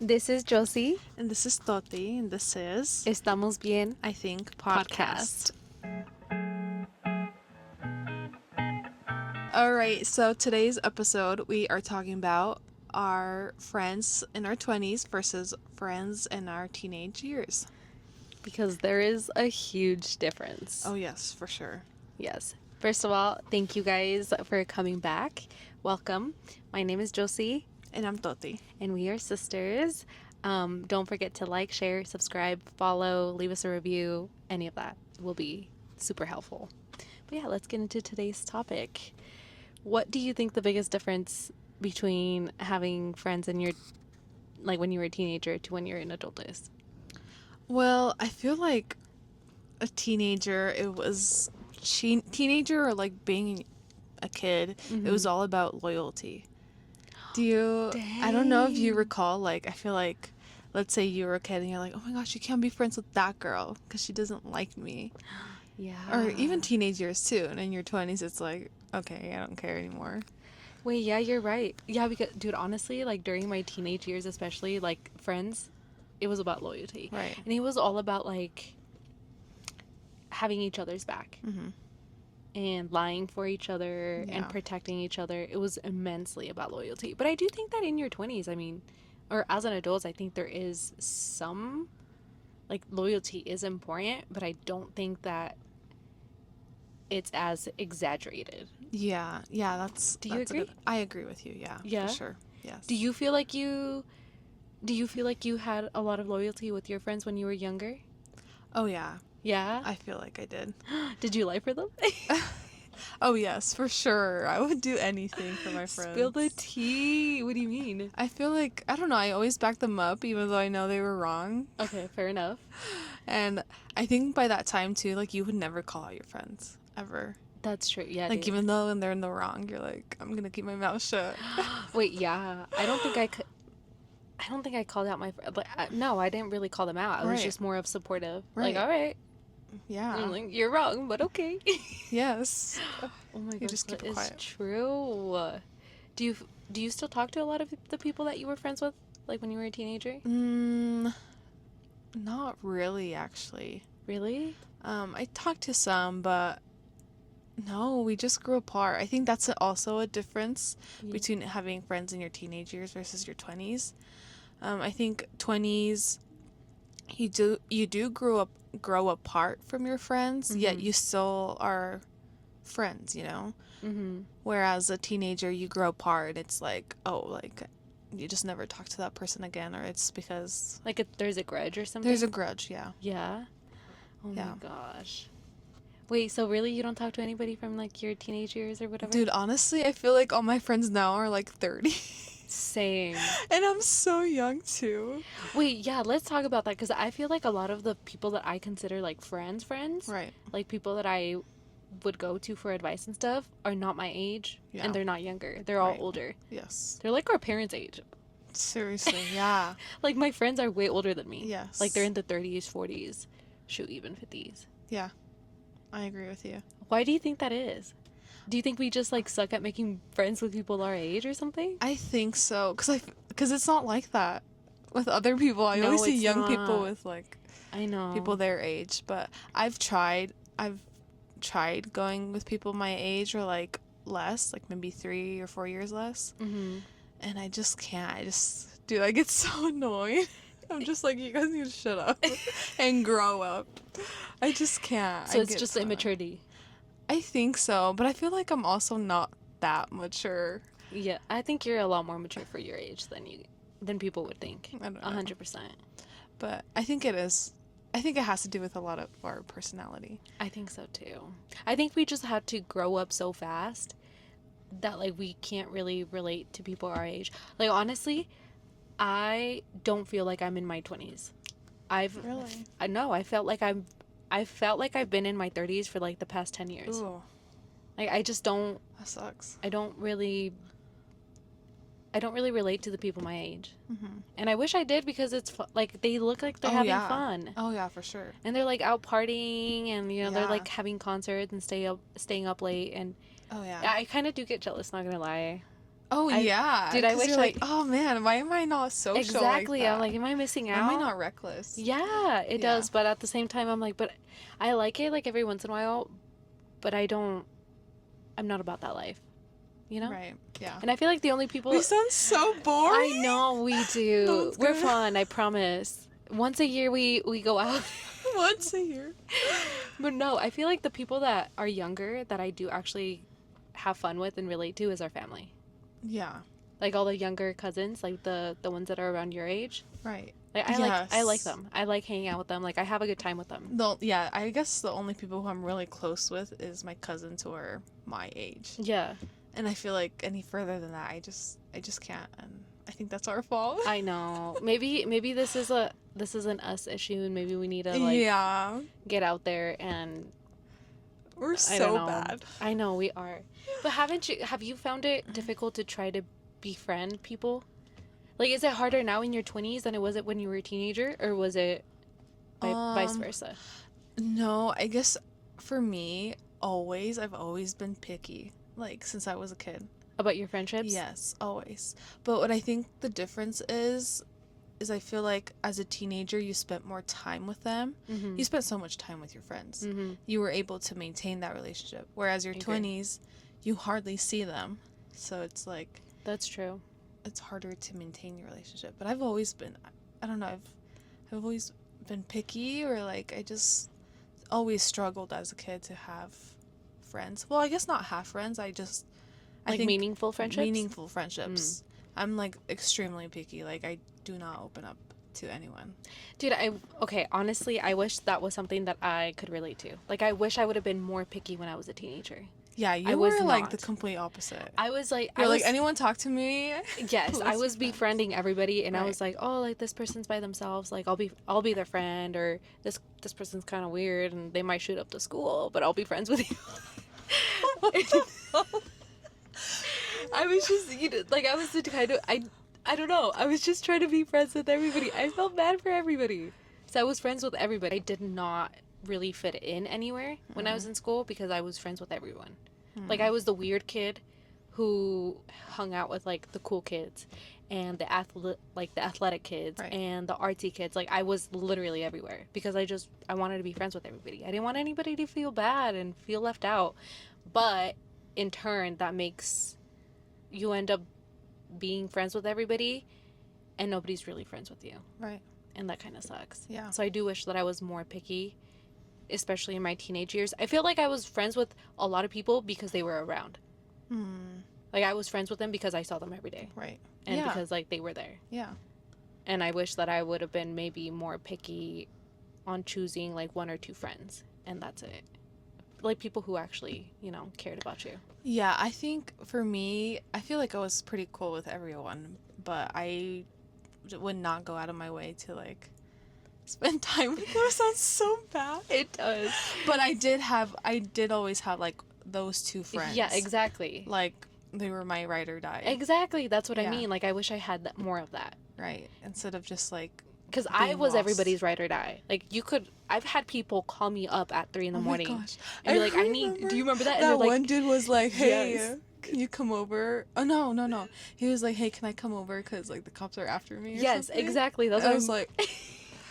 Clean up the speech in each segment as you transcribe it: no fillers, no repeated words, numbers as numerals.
This is Josie. And this is Toti, and this is Estamos Bien I Think Podcast. Alright, so today's episode we are talking about our friends in our 20s versus friends in our teenage years. Because there is a huge difference. Oh, yes, for sure. Yes. First of all, thank you guys for coming back. Welcome. My name is Josie. And I'm Toti. And we are sisters. Don't forget to like, share, subscribe, follow, leave us a review. Any of that will be super helpful. But yeah, let's get into today's topic. What do you think the biggest difference between having friends in your, like when you were a teenager to when you're an adult is? Well, I feel like a teenager, it was teenager or like being a kid, It was all about loyalty. I don't know if you recall, like, I feel like, let's say you were a kid and you're like, oh my gosh, you can't be friends with that girl because she doesn't like me. Yeah. Or even teenage years too. And in your 20s, it's like, okay, I don't care anymore. Wait, yeah, you're right. Yeah, because, dude, honestly, like, during my teenage years, especially, like, friends, it was about loyalty. Right. And it was all about, like, having each other's back. Mm-hmm. And lying for each other and protecting each other. It was immensely about loyalty. But I do think that in your 20s, I mean, or as an adult, I think there is some, like, loyalty is important, but I don't think that it's as exaggerated. Yeah, that's... Do you agree? I agree with you, yeah. For sure, yes. Do you feel like you had a lot of loyalty with your friends when you were younger? Oh, yeah. Yeah? I feel like I did. Did you lie for them? Oh, yes, for sure. I would do anything for my friends. Spill the tea. What do you mean? I feel like, I don't know, I always back them up even though I know they were wrong. Okay, fair enough. And I think by that time, too, like, you would never call out your friends, ever. That's true, yeah. Like, even though when they're in the wrong, you're like, I'm gonna keep my mouth shut. Wait, yeah. I don't think I called out my friends. No, I didn't really call them out. I was just more of supportive. Right. Like, all right. Yeah. Like, you're wrong, but okay. Yes. Oh my gosh, just keep that it quiet. is true. Do you still talk to a lot of the people that you were friends with, like when you were a teenager? Not really, actually. Really? I talked to some, but no, we just grew apart. I think that's also a difference between having friends in your teenage years versus your 20s. I think 20s, you do grow apart from your friends, yet you still are friends, you know? Mm-hmm. Whereas a teenager, you grow apart, it's like, oh, like, you just never talk to that person again, or it's because... Like there's a grudge or something? There's a grudge, yeah. Yeah? Oh my gosh. Wait, so really you don't talk to anybody from, like, your teenage years or whatever? Dude, honestly, I feel like all my friends now are, like, 30. Same. And I'm so young, too. Wait, yeah, let's talk about that, because I feel like a lot of the people that I consider, like, friends, Right. like, people that I would go to for advice and stuff, are not my age, and they're not younger. They're all older. Yes. They're like our parents' age. Seriously, yeah. Like, my friends are way older than me. Yes. Like, they're in the 30s, 40s, shoot, even 50s. Yeah, I agree with you. Why do you think that is? Do you think we just, like, suck at making friends with people our age or something? I think so, because it's not like that with other people. I always see young people with, like, I know, people their age, but I've tried going with people my age or, like, less, like maybe 3 or 4 years less, and I just can't. Dude, I get so annoyed. I'm just like, you guys need to shut up and grow up. I just can't. So it's just immaturity. I think so, but I feel like I'm also not that mature. Yeah, I think you're a lot more mature for your age than people would think. I don't know. 100%. But I think it is. I think it has to do with a lot of our personality. I think so too. I think we just had to grow up so fast that, like, we can't really relate to people our age. Like, honestly, I don't feel like I'm in my 20s. Really? I know. I felt like I've been in my 30s for, like, the past 10 years. Ooh. Like, I just don't... That sucks. I don't really relate to the people my age. Mm-hmm. And I wish I did, because it's like, they look like they're having fun. Oh, yeah, for sure. And they're, like, out partying, and, you know, they're, like, having concerts and staying up late. And oh, yeah. I kind of do get jealous, not gonna lie. Oh yeah, Dude, I because wish you're I like, oh man, why am I not social like exactly. I'm that? like, am I missing Why am I out? not reckless? Yeah, it Yeah. does. But at the same time, I'm like, but I like it like every once in a while, but I'm not about that life, you know? Right. Yeah. And I feel like the only We people sound so boring. I know we No do. one's We're gonna fun, I promise. Once a year we go out. once a year. But no, I feel like the people that are younger that I do actually have fun with and relate to is our family. Yeah. Like all the younger cousins, like the ones that are around your age. Right. Like I like Yes. them. I like hanging out with them. Like I have a good time with them. Yeah, I guess the only people who I'm really close with is my cousins who are my age. Yeah. And I feel like any further than that, I just can't, and I think that's our fault. I know. Maybe this is an us issue and maybe we need to like Yeah, get out there and we're I don't so know. bad. I know we are. But have you found it difficult to try to befriend people? Like is it harder now in your 20s than it was it when you were a teenager or was it vice Um, versa? no, I guess for me, I've always been picky, like since I was a kid. About your friendships? Yes, always. But what I think the difference is I feel like as a teenager you spent more time with them. Mhm. You spent so much time with your friends. Mhm. You were able to maintain that relationship. Whereas your I agree. 20s, you hardly see them. So it's like That's true. it's harder to maintain your relationship. But I've always been I don't know, I've always been picky or like I just always struggled as a kid to have friends. Well, I guess not have friends. I Like think meaningful friendships? meaningful friendships. I'm like extremely picky. Like I do not open up to anyone. Dude, okay, honestly, I wish that was something that I could relate to. Like I wish I would have been more picky when I was a teenager. Yeah, I you was were like the not. complete opposite. I was like You're like anyone talk to me? yes, I Let's be was friends. befriending everybody and I Right. was like, "Oh, like this person's by themselves, like I'll be their friend or this person's kind of weird and they might shoot up the school, but I'll be friends with you." I was just like I was the kind of I don't know. I was just trying to be friends with everybody. I felt bad for everybody. So I was friends with everybody. I did not really fit in anywhere when I was in school because I was friends with everyone. Like I was the weird kid who hung out with like the cool kids and the athletic kids Right. and the artsy kids. Like I was literally everywhere because I wanted to be friends with everybody. I didn't want anybody to feel bad and feel left out. But in turn that makes you end up being friends with everybody and nobody's really friends with you. Right. And that kind of sucks. Yeah. So I do wish that I was more picky, especially in my teenage years. I feel like I was friends with a lot of people because they were around. Hmm. Like I was friends with them because I saw them every day. Right. And Yeah. because like they were there. Yeah. And I wish that I would have been maybe more picky on choosing like one or two friends and that's it. Like people who actually, cared about you. Yeah, I think for me, I feel like I was pretty cool with everyone, but I would not go out of my way to like spend time with them. It sounds so bad. It does. But I did always have like those two friends. Yeah, exactly. Like they were my ride or die. Exactly. That's what I Yeah. mean. Like I wish I had more of that. Right. Instead of just like Because I being was lost. everybody's ride or die. Like I've had people call me up at 3 in the Oh my morning gosh. and be like, remember do you remember that? And that they're like, one dude was like, hey, Yes. can you come over? Oh, no. He was like, hey, can I come over? Because like the cops are after me or yes, something. exactly. That's And what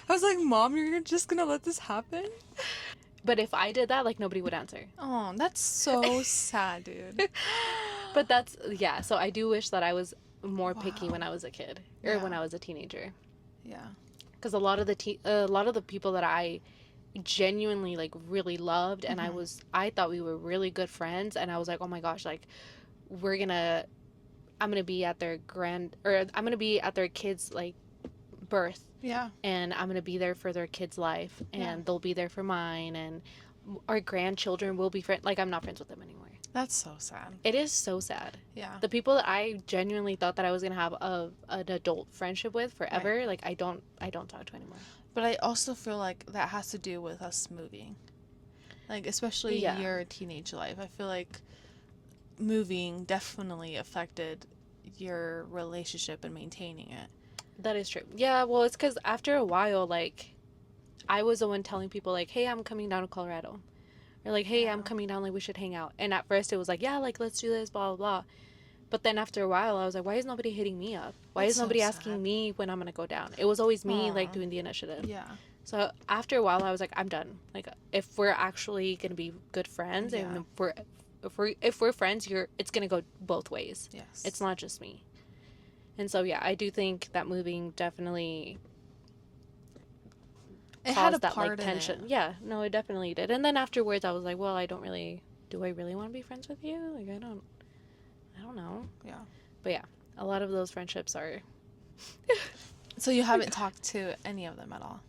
I was like, Mom, you're just gonna let this happen? but if I did that, like nobody would answer. Oh, that's so sad, dude. But yeah. So I do wish that I was more picky Wow. when I was a kid or Yeah. when I was a teenager. Yeah. Because a lot of the people that I genuinely like really loved and I thought we were really good friends and I was like, oh my gosh, like I'm gonna be at I'm gonna be at their kids like birth Yeah. and I'm gonna be there for their kids' life and Yeah. they'll be there for mine and our grandchildren will be friends. Like I'm not friends with them anymore. That's so sad. It is so sad. Yeah. The people that I genuinely thought that I was gonna have an adult friendship with forever, like I don't talk to anymore. But I also feel like that has to do with us moving. Like, especially Yeah. your teenage life. I feel like moving definitely affected your relationship and maintaining it. That is true. Yeah, well, it's because after a while, like, I was the one telling people, like, hey, I'm coming down to Colorado. Or, like, hey, I'm coming down, like, we should hang out. And at first it was like, yeah, like, let's do this, blah, blah, blah. But then after a while, I was like, why is nobody hitting me up? Why That's is so nobody asking sad. me when I'm gonna go down? It was always me like Aw. doing the initiative. Yeah. So after a while, I was like, I'm done. Like, if we're actually gonna be good friends, Yeah. and if we're friends, it's gonna go both ways. Yes. It's not just me. And so yeah, I do think that moving definitely It had a caused that like part in tension. it. Yeah, no, it definitely did. And then afterwards, I was like, well, I don't really. Do I really want to be friends with you? Like, I don't know. Yeah. But yeah, a lot of those friendships are. So you haven't talked to any of them at all?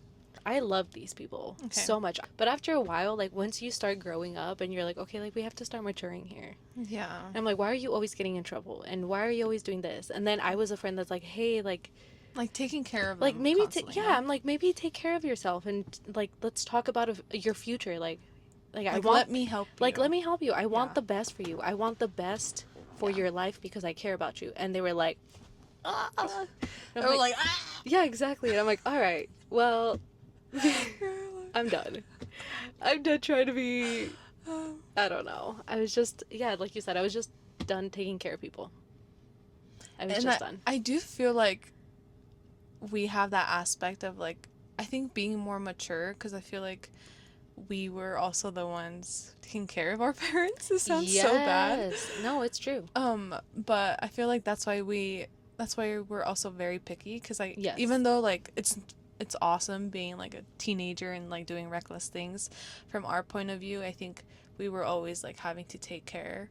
I love these people so much. But after a while, like once you start growing up and you're like, okay, like we have to start maturing here. Yeah. And I'm like, why are you always getting in trouble? And why are you always doing this? And then I was a friend that's like, hey, like taking care of like them maybe constantly, I'm like maybe take care of yourself and like let's talk about your future. Like I want let me help you. like let me help you. I want the best for you. I want the best for your life because I care about you. And they were like, ah. They were like, ah. Yeah, exactly. And I'm like, all right, well, I'm done. I'm done trying to be. I don't know. I was just, yeah, like you said, I was just done taking care of people. I was just done. I do feel like we have that aspect of like, I think being more mature, because I feel like we were also the ones taking care of our parents. It sounds so bad. No, it's true. But I feel like that's why we're also very picky, because Yes. even though like it's awesome being like a teenager and like doing reckless things, from our point of view, I think we were always like having to take care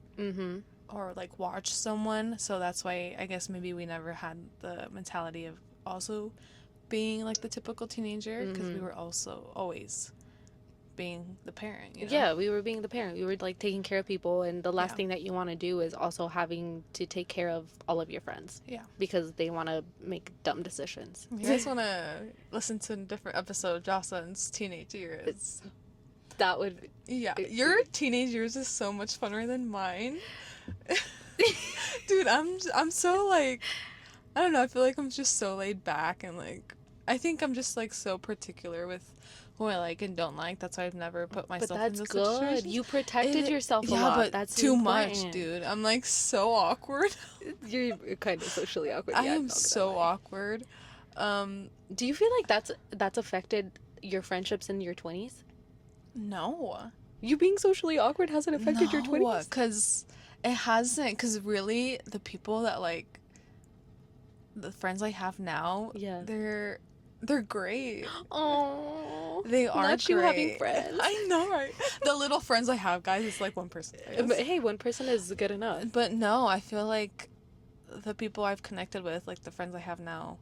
or like watch someone. So that's why I guess maybe we never had the mentality of also being like the typical teenager, because we were also always being the parent, you know? Yeah, we were being the parent. We were like taking care of people, and the last thing that you want to do is also having to take care of all of your friends. Yeah. Because they want to make dumb decisions. If you guys want to listen to a different episode of Jocelyn's teenage years, that would. Yeah, your teenage years is so much funner than mine. Dude, I'm so like, I don't know, I feel like I'm just so laid back, and like I think I'm just like so particular with who I like and don't like. That's why I've never put myself in those situations. You protected yourself a lot. Yeah, but that's too important. much, dude. I'm like so awkward. You're kind of socially awkward. I am so awkward. Do you feel like that's affected your friendships in your 20s? No. You being socially awkward hasn't affected your 20s? No, because it hasn't. Because really, the people that like, the friends I have now, they're great. Oh, they are not great. You having friends. I know, right? The little friends I have, guys, it's like one person. But hey, one person is good enough. But no, I feel like the people I've connected with, like the friends I have now,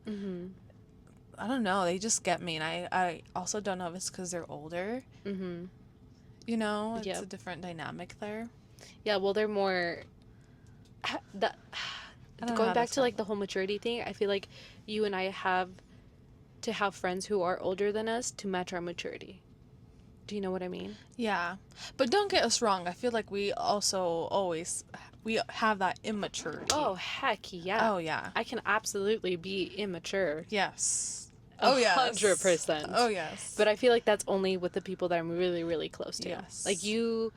I don't know, they just get me, and I also don't know if it's because they're older. You know, it's a different dynamic there. Yeah, well, they're more going back to like the whole maturity thing. I feel like you and I have to have friends who are older than us to match our maturity. Do you know what I mean? Yeah, but don't get us wrong, I feel like we also always have that immaturity. Oh heck yeah. Oh yeah, I can absolutely be immature. Yes. 100%. Oh yes. But I feel like that's only with the people that I'm really, really close to. Yes. Like, you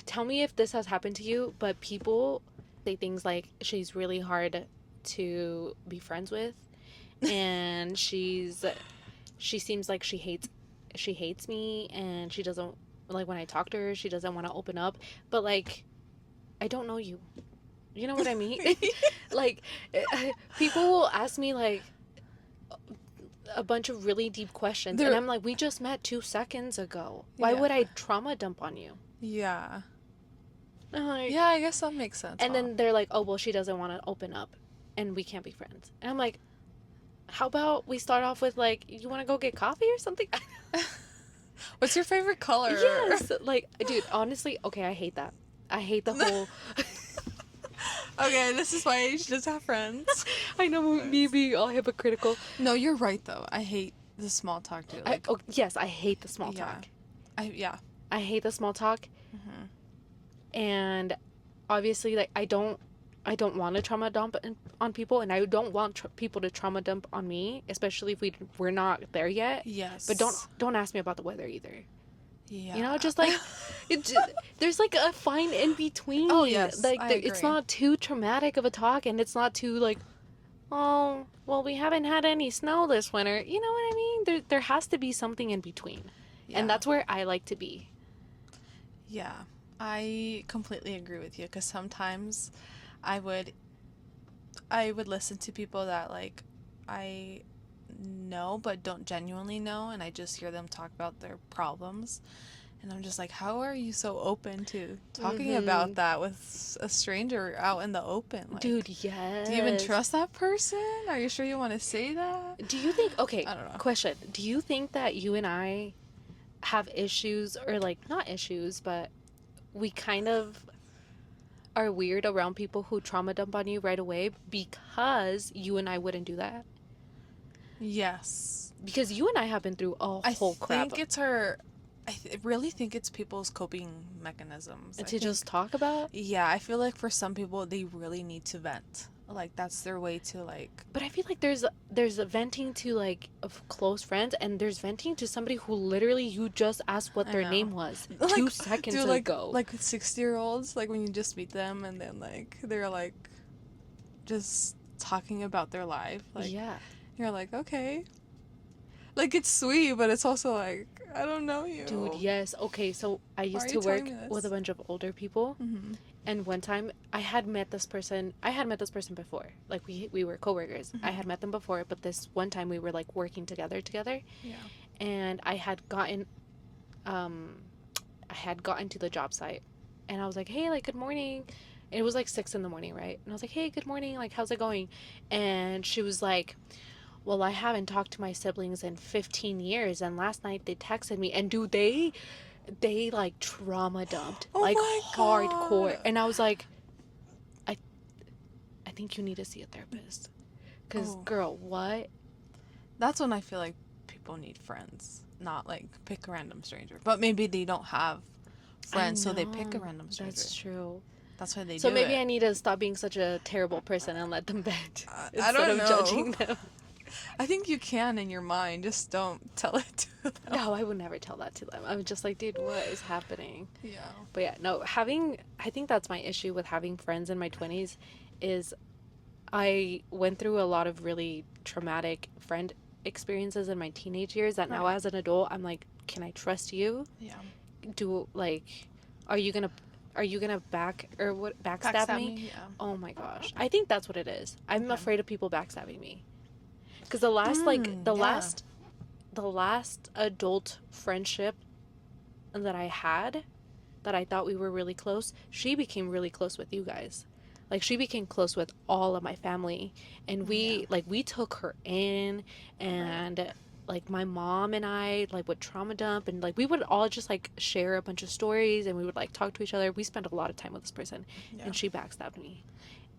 tell me if this has happened to you, but people say things like, she's really hard to be friends with, and she seems like she hates me, and she doesn't, like, when I talk to her, she doesn't want to open up. But like, I don't know you. You know what I mean? Like, people will ask me like a bunch of really deep questions, and I'm like, we just met 2 seconds ago. Why would I trauma dump on you? Yeah. Like, yeah, I guess that makes sense. And then they're like, oh, well, she doesn't want to open up, and we can't be friends. And I'm like, how about we start off with like, you want to go get coffee or something? What's your favorite color? Yes. Like, dude, honestly, okay, I hate that. I hate the whole... Okay, this is why you should just have friends. I know, me being all hypocritical. No, you're right, though. I hate the small talk, too. Like, yes, I hate the small talk. I hate the small talk. And obviously, like, I don't want to trauma dump on people, and I don't want people to trauma dump on me, especially if we're not there yet. Yes. But don't ask me about the weather either. You know, Yeah. just like there's like a fine in Oh, between. yes, Like I it's agree. not too traumatic of a talk, and it's not too like, oh, well, we haven't had any snow this winter. You know what I mean? There has to be something in between, and Yeah. that's where I like to be. Yeah. I completely agree with you because sometimes I would I would listen to people that like I know but don't genuinely know, and I just hear them talk about their problems, and I'm just like, how are you so open to talking Mm-hmm. about that with a stranger out in the open? Like, Dude, do you even yes. trust that person? Are you sure you want to say that? Do you think, okay, I don't know. question. Do you think that you and I have issues, or like, not issues, but we kind of are weird around people who trauma dump on you right away because you and I wouldn't do that? Yes. Because you and I have been through a I whole crap think it's her. Really think it's people's coping mechanisms. I to think, just talk about. yeah, I feel like for some people, they really need to vent. Like, that's their way to, like, But I feel like there's a venting to like of close friends, and there's venting to somebody who literally you just asked what I their know. name was two Like, seconds do ago. like with 60-year-olds, like when you just meet them and then, like, they're, like, just talking about their life. Like, Yeah. you're like, okay. Like, it's sweet, but it's also like, I don't know Dude, you. yes. Okay, so I Why are used you to telling work me with a this? bunch of older people, Mm-hmm. and one time I had met this person. I had met this person before. Like we were coworkers. I Mm-hmm. had met them before, but this one time we were like working together, Yeah. and um I had gotten to the job site, and I was like, "Hey, like good morning." And it was like 6 in the morning, right? And I was like, "Hey, good morning. Like, how's it going?" And she was like, "Well, I haven't talked to my siblings in 15 years, and last night they texted me, and dude, they like trauma dumped, Oh like my hardcore." god. And I was like, "I I think you need to see a therapist, cause Oh, girl, what?" that's when I feel like people need friends, not like pick a random stranger. But maybe they don't have I friends, so they pick a know random stranger. that's true. That's why they So do maybe it. I need to stop being such a terrible person and let them vent I instead don't of know. judging them. I think you can in your mind, just don't tell it to them. No, I would never tell that to them. I'm just like, dude, what is happening? Yeah. But yeah, no, I think that's my issue with having friends in my 20s is I went through a lot of really traumatic friend experiences in my teenage years that now Right. as an adult, I'm like, can I trust you? Yeah. Do like, are you gonna, are you gonna backstab Backstab me? me? Yeah. Oh my gosh. I think that's what it is. I'm Okay. afraid of people backstabbing me. Because the last, like, Yeah. the last adult friendship that I had that I thought we were really close, she became really close with you guys. Like she became close with all of my family, and Yeah. we took her in, Right. and like my mom and I like would trauma dump, and like we would all just like share a bunch of stories, and we would like talk to each other. We spent a lot of time with this person, Yeah. and she backstabbed me,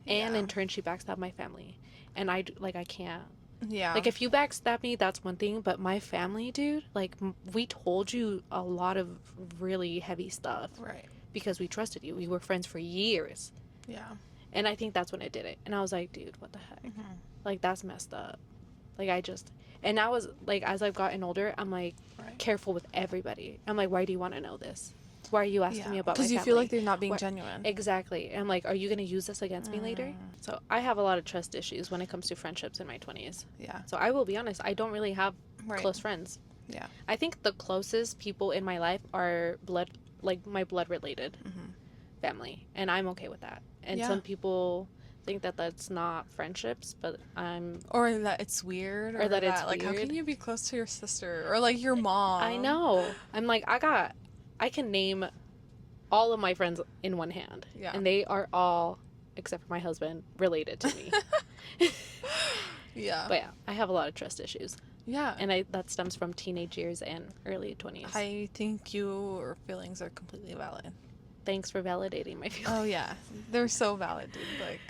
and Yeah. in turn she backstabbed my family, and I can't. Yeah. Like if you backstab me, that's one thing, but my family, dude, like we told you a lot of really heavy stuff Right. because we trusted you. We were friends for years. Yeah. And I think that's when I did it. And I was like, dude, what the heck? Mm-hmm. Like that's messed up. Like I just and I was like as I've gotten older, I'm like Right. careful with everybody. I'm like, why do you want to know this? Why are you asking Yeah. me about my Because you feel like family? they're not being What genuine. exactly? I'm like, are you going to use this against me later? Mm. So I have a lot of trust issues when it comes to friendships in my 20s. Yeah. So I will be honest, I don't really have Right. close friends. Yeah. I think the closest people in my life are like my blood related Mm-hmm. family, and I'm okay with that. And Yeah. some people think that that's not friendships, but Or that it's weird, or or that it's that, like, how can weird. you be close to your sister? Or, like, your I mom. know. I'm like, I can name all of my friends in one hand, Yeah. and they are all, except for my husband, related to me. Yeah. But yeah, I have a lot of trust issues, Yeah. and that stems from teenage years and early 20s. I think your feelings are completely valid. Thanks for validating my feelings. Oh, yeah. They're so valid, dude. Like,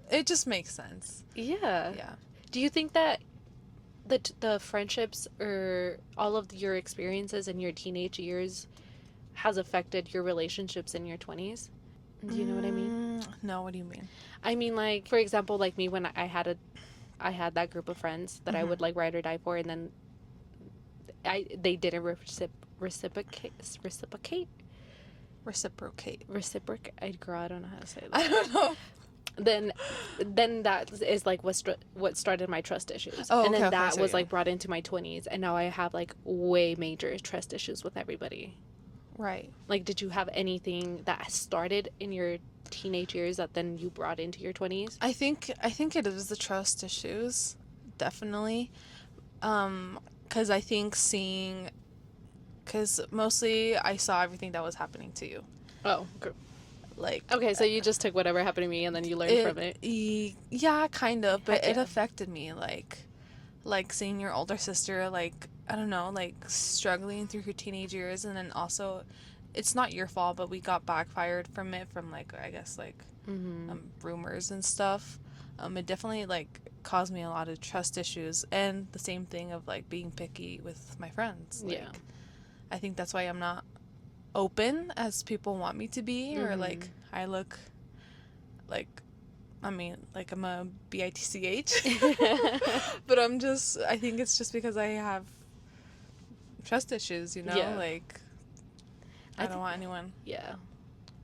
it just makes sense. Yeah. Yeah. Do you think that the friendships or all of your experiences in your teenage years has affected your relationships in your 20s? Do you know what I mean? No, what do you mean? I mean, like, for example, like me when I had that group of friends that I Mm-hmm. would like ride or die for, and then they didn't reciprocate, Reciprocate. girl, I don't know how to say I that. don't know. Then that is like what started my trust issues. Oh, And okay, then okay, that so was yeah. like brought into my 20s, and now I have like way major trust issues with everybody. Right. Like, did you have anything that started in your teenage years that then you brought into your 20s? I think it is the trust issues, definitely. Because I think because mostly I saw everything that was happening to you. Oh, Like, okay, so you just took whatever happened to me and then you learned from it. yeah, kind of, but Heck it yeah. affected me. Like seeing your older sister, like, I don't know, like struggling through her teenage years, and then also, it's not your fault, but we got backfired from it, from like, I guess, like, Mm-hmm. rumors and stuff. It definitely like caused me a lot of trust issues, and the same thing of like being picky with my friends. Like, Yeah. I think that's why I'm not open as people want me to be, or like I look like, I mean, like I'm a bitch, but I think it's just because I have trust issues, Yeah. like I don't want anyone Yeah.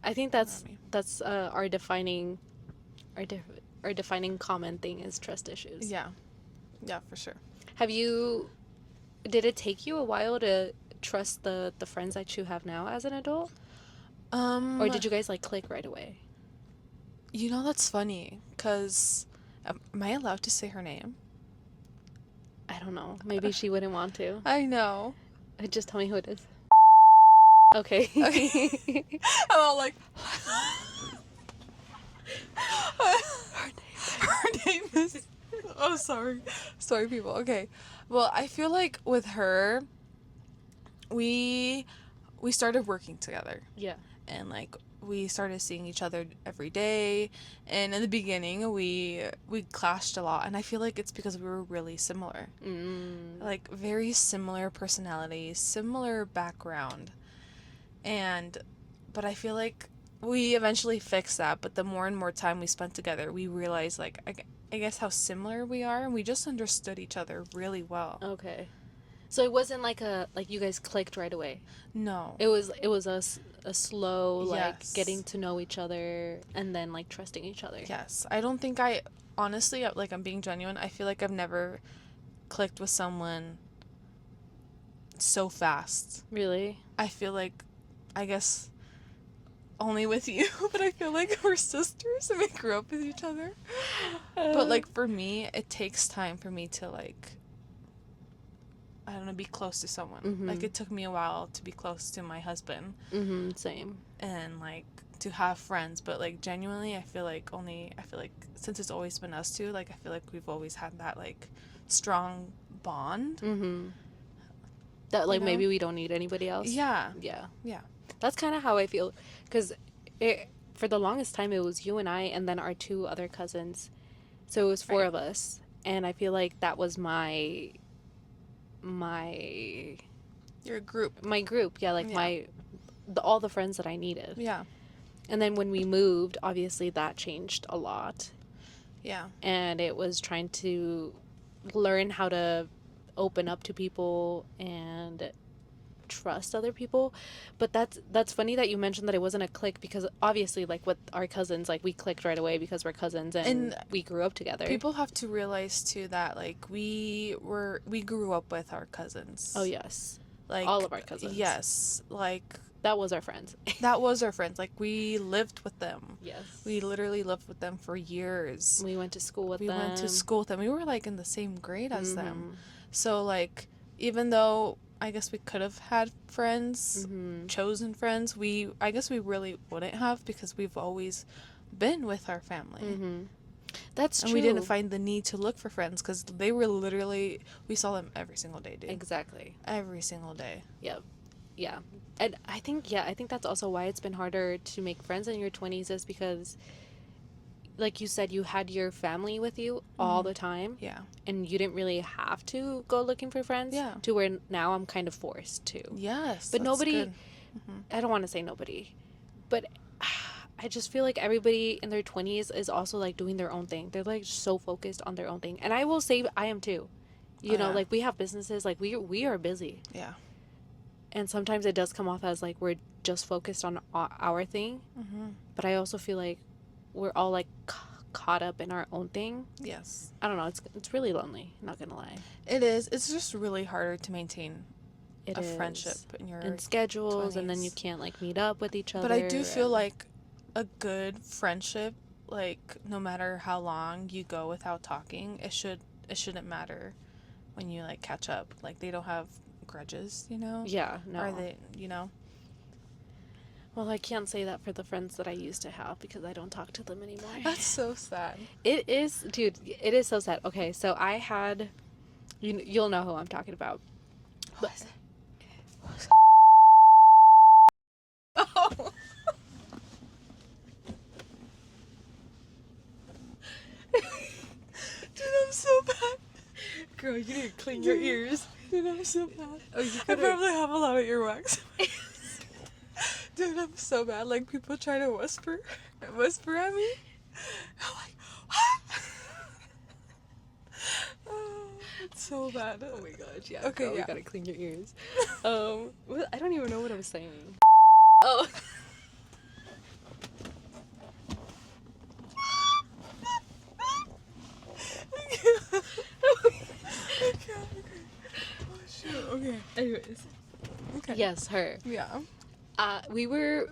I think around me. that's our defining our our defining common thing is trust issues. Yeah, yeah, for sure. Have you did it take you a while to trust the friends that you have now as an adult? Or Um, did you guys like click right away? that's funny, cause am I allowed to say her name? I don't know. Maybe she wouldn't want to. I know. Just tell me who it is. Okay. Okay. I'm all like, her name is. Oh, sorry, sorry, people. Okay, well, I feel like with her, we started working together, Yeah. and like we started seeing each other every day, and in the beginning we clashed a lot, and I feel like it's because we were really similar, like very similar personalities, similar background, and but I feel like we eventually fixed that. But the more and more time we spent together, we realized, like, I guess how similar we are, and we just understood each other really well. Okay. So it wasn't like you guys clicked right away. No. It was a slow like getting Yes. to know each other and then like trusting each other. Yes. I don't think honestly, like, I'm being genuine, I feel like I've never clicked with someone so fast. Really? I feel like, I guess, only with you, but I feel like we're sisters and we grew up with each other. But like for me, it takes time for me to, like, I don't know, be close to someone. Like, it took me a while to be close to my husband. Same. And like to have friends, but like genuinely, I feel like since it's always been us two, like I feel like we've always had that like strong bond. That like maybe we don't need anybody else. Yeah. Yeah. Yeah. That's kind of how I feel, because for the longest time it was you and I and then our two other cousins, so it was four Right. of us, and I feel like that was my Your group. my group. Yeah, like Yeah. all the friends that I needed. Yeah. And then when we moved, obviously that changed a lot, Yeah. and it was trying to learn how to open up to people and trust other people. But that's funny that you mentioned that it wasn't a click, because obviously like with our cousins, like we clicked right away because we're cousins and we grew up together. People have to realize too that like we grew up with our cousins. Oh yes. Like all of our cousins. Yes. Like that was our friends. that was our friends. Like, we lived with them. Yes. We literally lived with them for years. We went to school with them. We went to school with them. We were like in the same grade as them. So like, even though I guess we could have had friends, chosen friends, I guess we really wouldn't have, because we've always been with our family. That's true. And we didn't find the need to look for friends, because they were literally, we saw them every single day, dude. Exactly. Every single day. Yep. Yeah. And I think that's also why it's been harder to make friends in your 20s, is because, like you said, you had your family with you all the time. Yeah. And you didn't really have to go looking for friends. Yeah. To where now I'm kind of forced to. Yes. But nobody, good. I don't want to say nobody, but I just feel like everybody in their 20s is also like doing their own thing. They're like so focused on their own thing. And I will say I am too. You know, yeah. like we have businesses, like we are busy. Yeah. And sometimes it does come off as like we're just focused on our thing. Mm-hmm. But I also feel like we're all like caught up in our own thing. Yes. I don't know. It's really lonely. Not gonna lie. It is. It's just really harder to maintain It a friendship is. in your And schedules, 20s. and then you can't like meet up with each other. But I do feel and like a good friendship, like no matter how long you go without talking, it shouldn't matter when you like catch up. Like they don't have grudges, you know? yeah, no. Or they, you know? Well, I can't say that for the friends that I used to have because I don't talk to them anymore. That's so sad. It is, dude. It is so sad. Okay, so I had, you'll know who I'm talking about. What is it? Oh. Dude, I'm so bad. Girl, you need to clean your ears. Dude, I'm so bad. Oh, you I could probably have a lot of earwax. Dude, I'm so bad. Like people try to whisper at me. I'm like, what? Oh, it's so bad. Oh my gosh, yeah. Okay, girl, yeah. You gotta clean your ears. I don't even know what I was saying. Oh. Okay. Anyways. Okay. Yes, her. Yeah. We were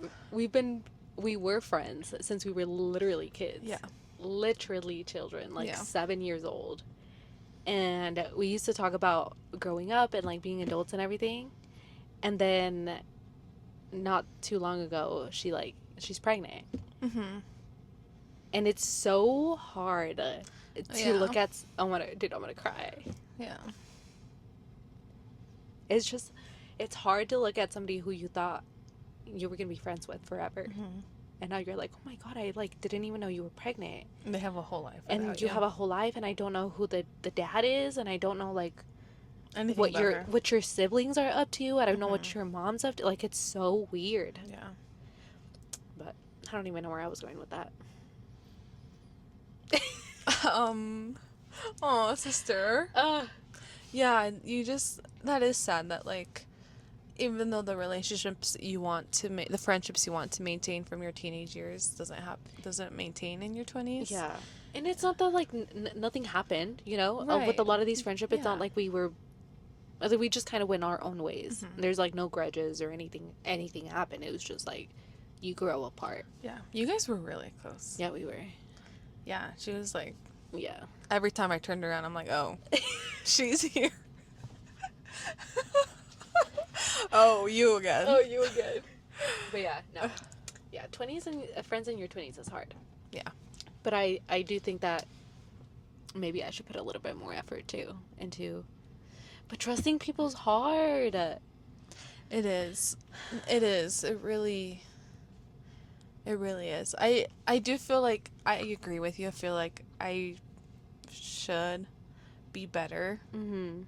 friends since we were literally kids. Yeah. Literally children, like Yeah. 7 years old. And we used to talk about growing up and like being adults and everything. And then not too long ago, she's pregnant. Mm-hmm. And it's so hard to Yeah. look at. I'm gonna cry. Yeah. It's hard to look at somebody who you thought you were gonna be friends with forever. Mm-hmm. And now you're like, oh my god, I like didn't even know you were pregnant. And they have a whole life. And you have a whole life, and I don't know who the dad is, and I don't know like anything what your siblings are up to. I don't know what Mm-hmm. your mom's up to. Like it's so weird. Yeah. But I don't even know where I was going with that. Oh, sister. Yeah, that is sad that like even though the relationships you want to the friendships you want to maintain from your teenage years doesn't maintain in your 20s. Yeah. And it's not that like nothing happened, you know, Right. with a lot of these friendships. It's not Yeah. like we just kind of went our own ways. Mhm. There's like no grudges or anything happened. It was just like you grow apart. Yeah. You guys were really close. Yeah, we were. Yeah, she was like Yeah. every time I turned around I'm like, "Oh, she's here." Oh, you again. you again. But yeah, no. Yeah, 20s and friends in your 20s is hard. Yeah. But I do think that maybe I should put a little bit more effort too into. But trusting people's hard. It is. It is. It really is. I do feel like I agree with you. I feel like I should be better. Mm-hmm.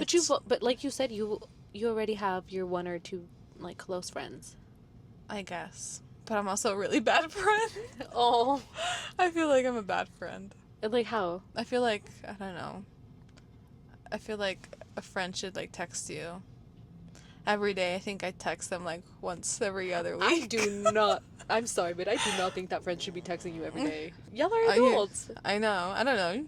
It's- But like you said, you already have your one or two like close friends. I guess. But I'm also a really bad friend. Oh. I feel like I'm a bad friend. Like how? I feel like, I don't know. I feel like a friend should like text you every day. I think I text them like once every other week. I do not. I'm sorry, but I do not think that friend should be texting you every day. Y'all are Yeah. adults. I know. I don't know.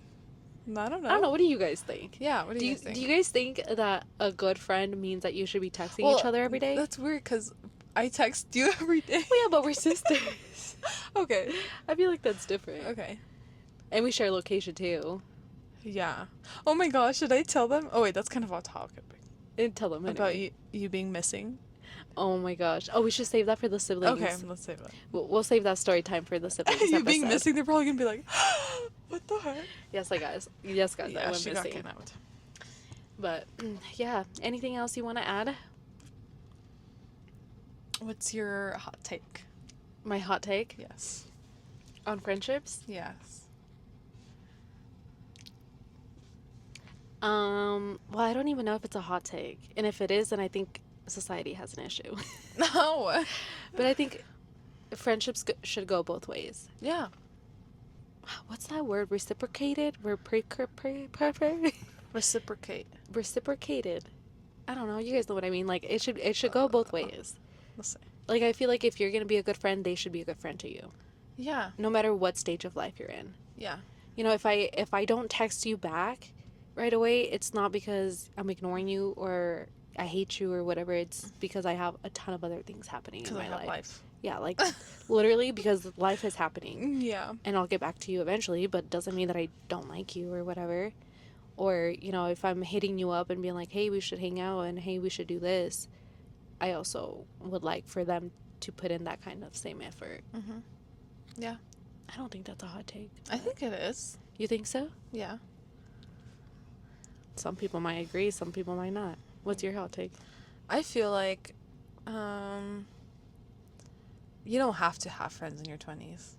I don't know. I don't know. What do you guys think? Yeah, what do you guys think? Do you guys think that a good friend means that you should be texting Well, each other every day? That's weird because I text you every day. Well, yeah, but we're sisters. Okay. I feel like that's different. Okay. And we share location too. Yeah. Oh my gosh, should I tell them? Oh wait, that's kind of off topic. And tell them About anyway. you being missing. Oh my gosh. Oh, we should save that for the siblings. Okay, let's save that. We'll save that story time for the siblings. You being episode. missing, they're probably gonna be like, what the heck? Yes, guys. Yes, guys. I Yeah, went she got missing. kidnapped. But yeah, anything else you want to add? What's your hot take? My hot take Yes. on friendships. Yes. Well, I don't even know if it's a hot take, and if it is, then I think society has an issue. No. But I think friendships should go both ways. Yeah. What's that word? Reciprocated? Reciprocate. Reciprocated. I don't know. You guys know what I mean. Like it should go both ways. Let's say. Like I feel like if you're gonna be a good friend, they should be a good friend to you, Yeah. no matter what stage of life you're in. Yeah. You know, if I don't text you back right away, it's not because I'm ignoring you or I hate you or whatever. It's because I have a ton of other things happening in Because I my have life. life. Yeah, like literally because life is happening. Yeah. And I'll get back to you eventually, but doesn't mean that I don't like you or whatever. Or, you know, if I'm hitting you up and being like, hey, we should hang out and hey, we should do this, I also would like for them to put in that kind of same effort. Mm-hmm. Yeah. I don't think that's a hot take. I think it is. You think so? Yeah. Some people might agree, some people might not. What's your hot take? I feel like you don't have to have friends in your 20s.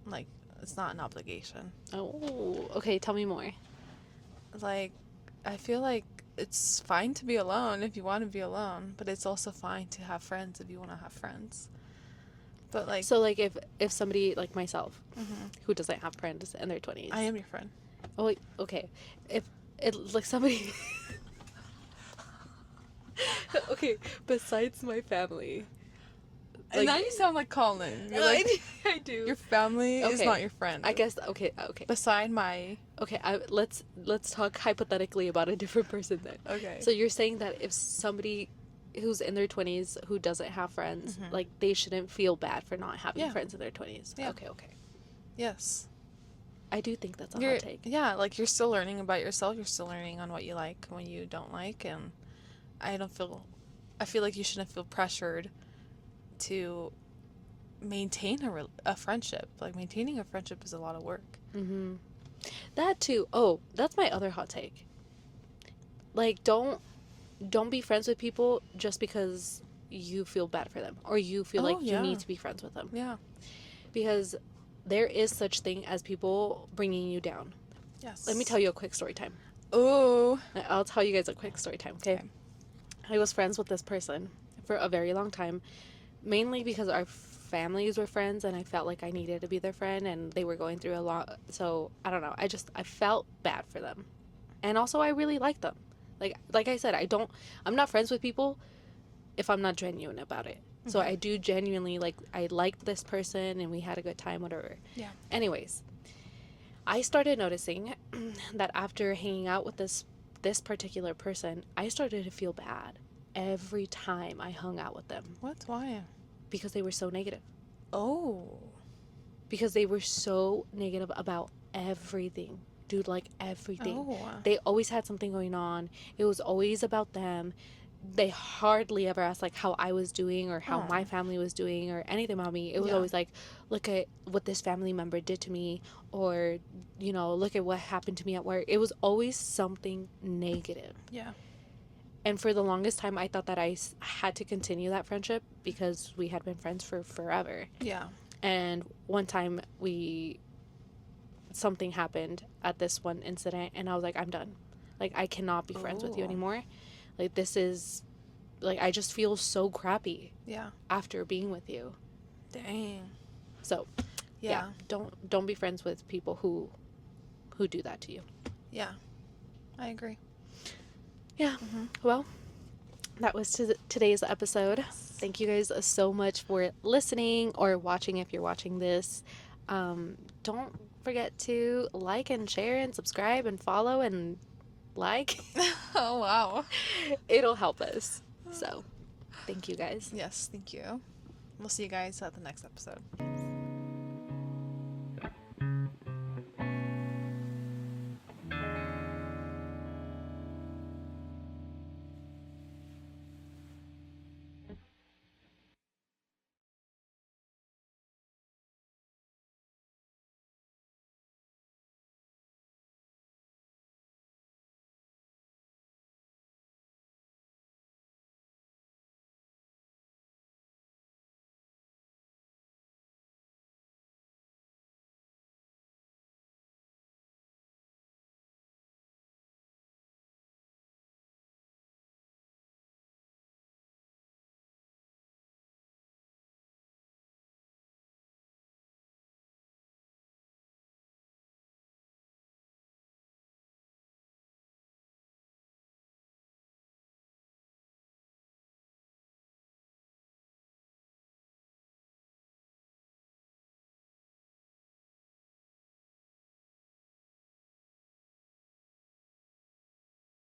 Like, it's not an obligation. Oh, okay, tell me more. Like, I feel like it's fine to be alone if you want to be alone, but it's also fine to have friends if you want to have friends. But like, So like if somebody like myself mhm. who doesn't have friends in their 20s. I am your friend. Oh, wait, okay. If it like somebody okay, besides my family. And now you sound like Colin. You're like, I do. your family is Okay. not your friend. I guess okay. Beside my. Okay, let's talk hypothetically about a different person then. Okay. So you're saying that if somebody who's in their 20s who doesn't have friends, Mhm. like they shouldn't feel bad for not having Yeah. friends in their 20s. Yeah. Okay. Yes. I do think that's a You're, hot take. yeah, like you're still learning about yourself. You're still learning on what you like and what you don't like, and I feel like you shouldn't feel pressured to maintain a friendship. Like maintaining a friendship is a lot of work. Mm-hmm. That too. Oh, that's my other hot take. Like, don't be friends with people just because you feel bad for them or you feel like you yeah. need to be friends with them. Yeah. Because there is such thing as people bringing you down. Yes. Let me tell you a quick story time. Oh. I'll tell you guys a quick story time, okay? I was friends with this person for a very long time, mainly because our families were friends and I felt like I needed to be their friend and they were going through a lot. So, I don't know. I felt bad for them. And also I really liked them. Like I said, I'm not friends with people if I'm not genuine about it. So Okay. I do genuinely I liked this person and we had a good time, whatever. Yeah. Anyways, I started noticing that after hanging out with this particular person, I started to feel bad every time I hung out with them What? Why? because they were so negative. Oh. Because they were so negative about everything. Dude, like everything. Oh. They always had something going on. It was always about them. They hardly ever asked like how I was doing or how my family was doing or anything about me. It was Yeah. always like, look at what this family member did to me, or look at what happened to me at work. It was always something negative. Yeah. And for the longest time I thought that I had to continue that friendship because we had been friends for forever. Yeah. And one time something happened at this one incident and I was like, I'm done. Like, I cannot be friends with you Ooh. anymore. Like, this is, like, I just feel so crappy Yeah. after being with you. Dang. So, yeah, don't be friends with people who do that to you. Yeah. I agree. Yeah. Mm-hmm. Well, that was today's episode. Thank you guys so much for listening or watching if you're watching this. Don't forget to like and share and subscribe and follow and like. Oh, wow. It'll help us. So, thank you guys. Yes, thank you. We'll see you guys at the next episode.